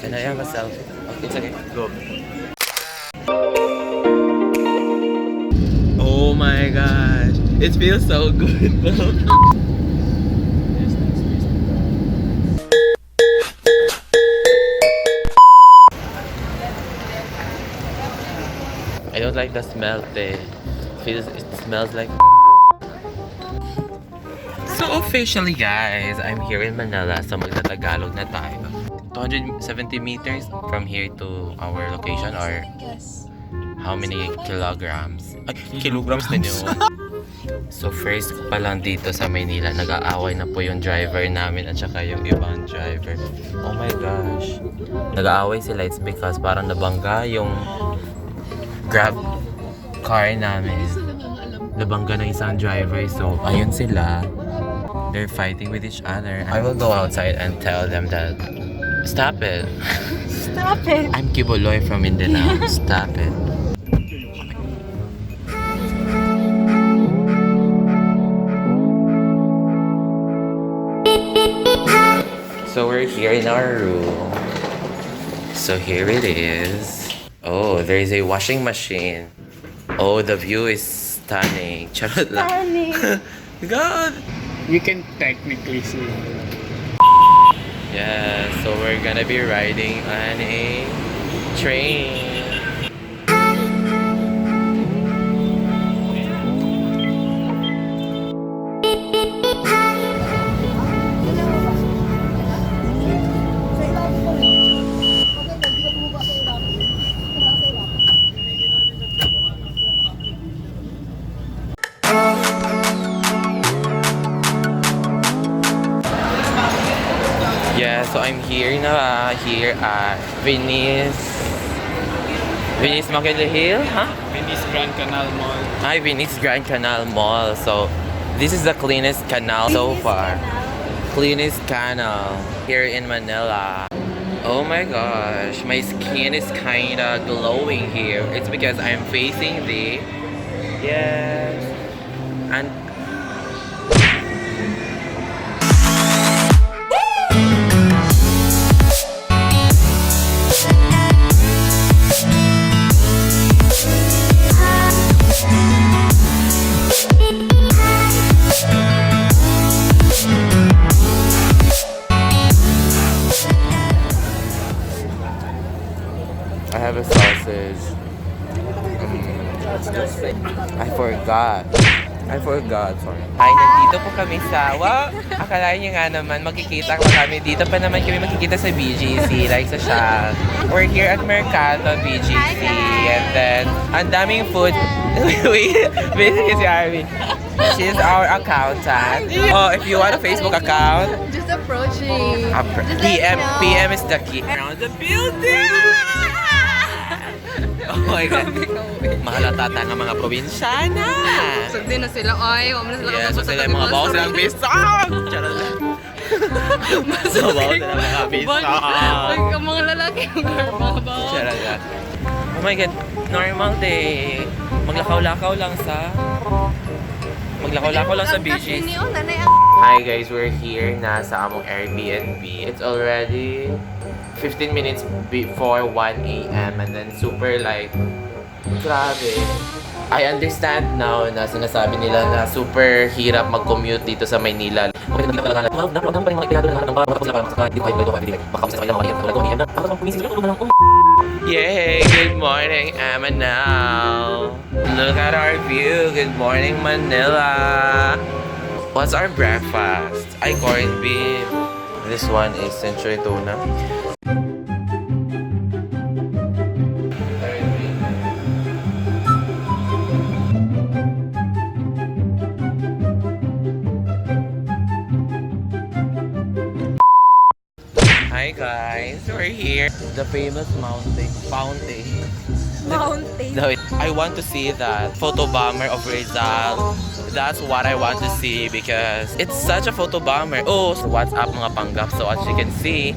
Can I have a selfie? Okay, it's okay. Go. Oh my gosh. It feels so good though. I don't like the smell thing. It smells like. So officially guys, I'm here in Manila. So magtatagalog na tayo. 270 meters from here to our location, or how many kilograms? Kilograms na nyo. So first ko pa lang dito sa Maynila, nag-aaway na po yung driver namin at saka yung ibang driver. Oh my gosh. Nag-aaway sila, it's because parang nabangga yung grab car namin. Nabangga ng isang driver. So ayun sila. They're fighting with each other. I will go outside and tell them that stop it. Stop it. I'm Kiboloy from Mindanao. Stop it. So we're here in our room. So here it is. Oh, there is a washing machine. Oh, the view is stunning. Charot lang. Stunning. God. You can technically see. Yeah, so we're gonna be riding on a train. Yeah, so I'm here at Venice Makeda Hill, huh? Venice Grand Canal Mall. Hi, Venice Grand Canal Mall. So this is the cleanest canal so far. Cleanest canal here in Manila. Oh my gosh, my skin is kinda glowing here. It's because I'm facing the and I have a sausage. I forgot. Sorry. Ay, nandito po kami sa... Wow! Akalain niyo nga naman, magkikita pa kami. Dito pa naman kami magkikita sa BGC, like sa shop. We're here at Mercato, BGC. And then, ang daming food. Wait, basically si Army. She's our accountant. Oh, if you want a Facebook account, Just approaching. PM is the key. Around the building! Oh my God. Mahalata nga mga probinsyana. Sugdi na sila. Ay, wala na sila. Yeah, so sila yung mga bawas silang bisang! Charot lang. Bawas sila mga bisang. Ang mga lalaki yung mga bawas. Charot lang. Oh my God, normal day. Maglakaw-lakaw lang sa BGC. Hi guys, we're here na sa among Airbnb. It's already 15 minutes before 1 a.m. and then super light. Grabe. I understand now na sinasabi nila na super hirap mag-commute dito sa Maynila. Yay! Good morning, Amanal! Look at our view. Good morning, Manila! What's our breakfast? Ay, corned beef. This one is century tuna. Hi guys, we're here. The famous fountain. No, I want to see that photo bomber of Rizal. That's what I want to see because it's such a photo bomber. Oh, so what's up mga panggap? So as you can see,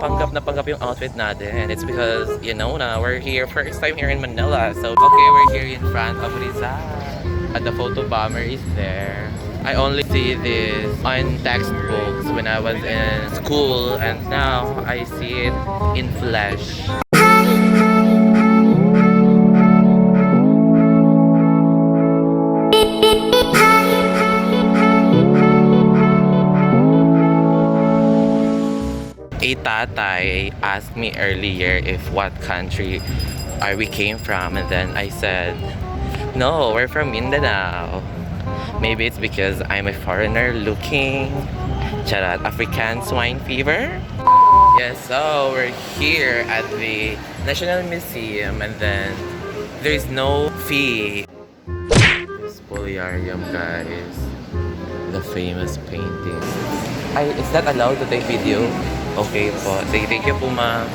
panggap na panggap yung outfit natin. It's because, you know na, we're here first time here in Manila. So, okay, we're here in front of Rizal. And the photo bomber is there. I only see this on textbooks when I was in school, and now I see it in flesh. A tatay asked me earlier if what country we came from, and then I said, no, we're from Mindanao. Maybe it's because I'm a foreigner looking charat African swine fever. Yes, so we're here at the National Museum, and then there's no fee. This Polarium, guys, the famous painting. Is that allowed to take video? Okay po. Sige, thank you po, ma'am.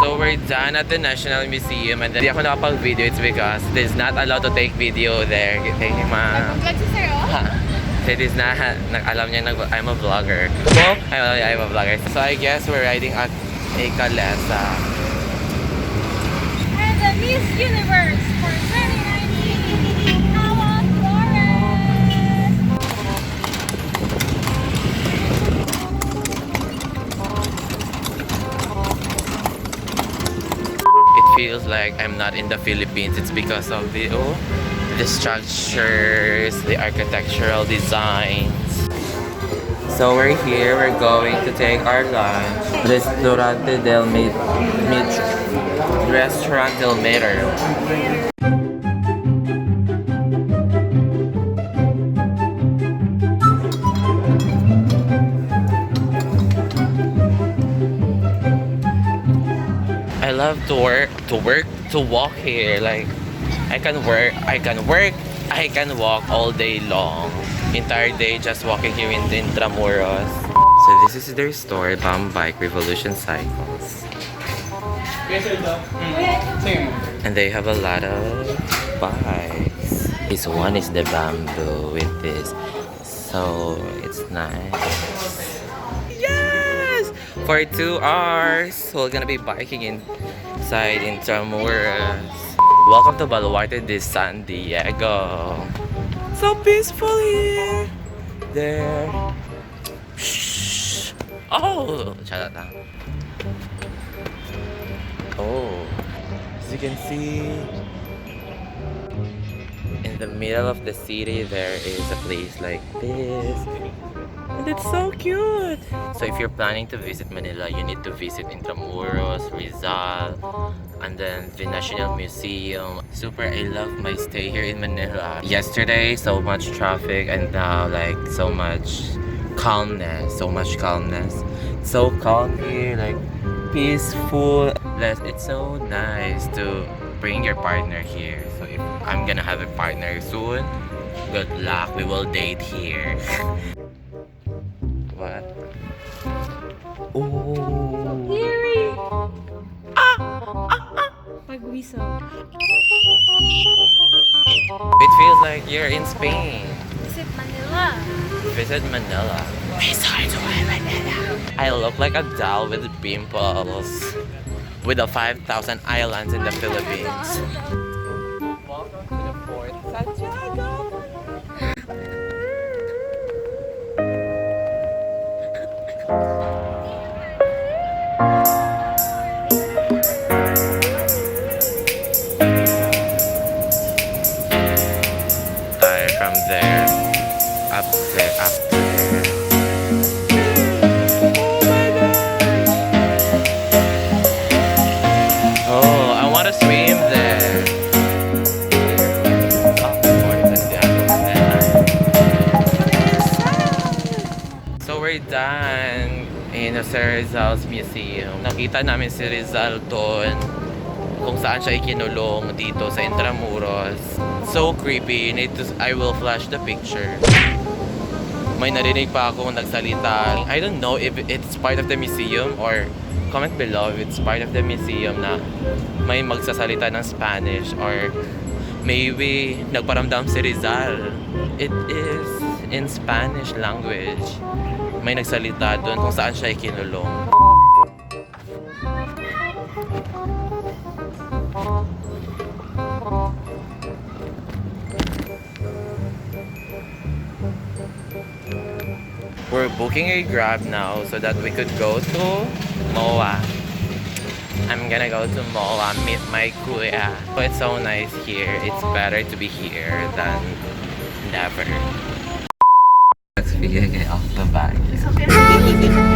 So we're done at the National Museum, and then hindi ako nakapag-video. It's because it is not allowed to take video there. Thank you, ma'am. Nag-vlog si sir, oh? It is not, alam niya, I'm a vlogger. So, I'm a vlogger. So I guess we're riding at a kalesa. And the Miss Universe for 2019, haroldborres. It feels like I'm not in the Philippines. It's because of the structures, the architectural designs. So we're here, we're going to take our lunch. Restaurante del Restaurant del Metro. I love to walk here. Like, I can walk all day long. Entire day just walking here in Intramuros. So this is their store, Bam Bike Revolution Cycles. And they have a lot of bikes. This one is the bamboo with this. So it's nice. Yes! For 2 hours, we're gonna be biking inside Intramuros. Welcome to Baluarte de San Diego. So peaceful here. There. Shh. Oh, shut up. Oh, as you can see, in the middle of the city, there is a place like this. And it's so cute. So if you're planning to visit Manila, you need to visit Intramuros, Rizal, and then the National Museum. Super, I love my stay here in Manila. Yesterday, so much traffic, and now like so much calmness. So calm here, like peaceful. It's so nice to bring your partner here. So if I'm gonna have a partner soon, good luck, we will date here. What? Oh. Eerie. Pag-whistle. It feels like you're in Spain. Visit Manila. Visit Manila. I look like a doll with pimples. With the 5,000 islands in the Philippines. Welcome to the Fort Santiago. From there, up there. Oh, I want to swim there. So we're done in the Rizal's Museum. Nakita namin si Rizal doon kung saan siya ikinulong dito sa Intramuros. So creepy. I will flash the picture. May narinig pa akong nagsalita. I don't know if it's part of the museum, or comment below if it's part of the museum na may magsasalita ng Spanish, or maybe nagparamdam si Rizal. It is in Spanish language. May nagsalita doon kung saan siya ikinulong. booking a Grab now so that we could go to MOA. I'm gonna go to MOA, meet my kuya. Oh, it's so nice here. It's better to be here than never. Let's figure it out the bag. It's okay.